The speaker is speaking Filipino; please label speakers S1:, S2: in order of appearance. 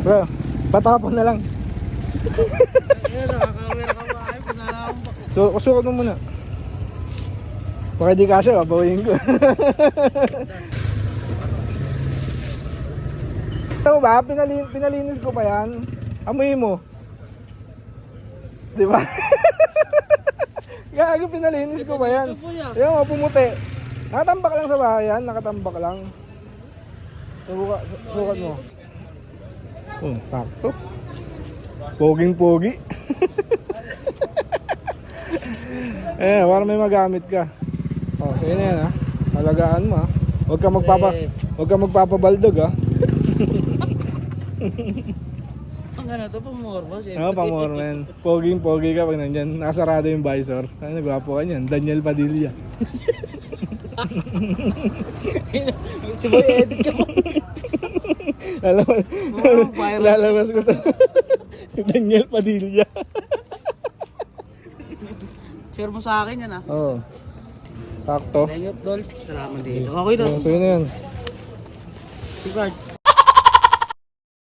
S1: Bro, patapon na lang.
S2: Ayun, nakakawira ka ba? Ay, pinalaman pa.
S1: So, sukat mo muna. Baka di kasya, babawiin ko. Ito ba? Pinalinis ko pa yan. Amoy mo. Di ba? Gago, pinalinis ko pa yan. Ayan mo, pumuti. Nakatambak lang sa bahay yan. Nakatambak lang. Sukat mo. Oh, sakto. Poging-pogi. Eh, para may magamit ka. Oh, so yun yan ha. Halagaan mo ha. Huwag ka magpapabaldog ha.
S2: Ang ano to, pamorma.
S1: Oo, pamorma yan. Poging-pogi ka pag nandyan. Nakasarado yung visor. Ay, nagwapo ka niyan. Daniel Padilla.
S2: Si Boy edit ka po.
S1: Lalabas ko to. Daniel Padilla.
S2: Share mo sa akin yan ah.
S1: Oo. Sakto.
S2: Thank you, Dol. Salamat dito. Okay na.
S1: So yun na yan.
S2: Si Card.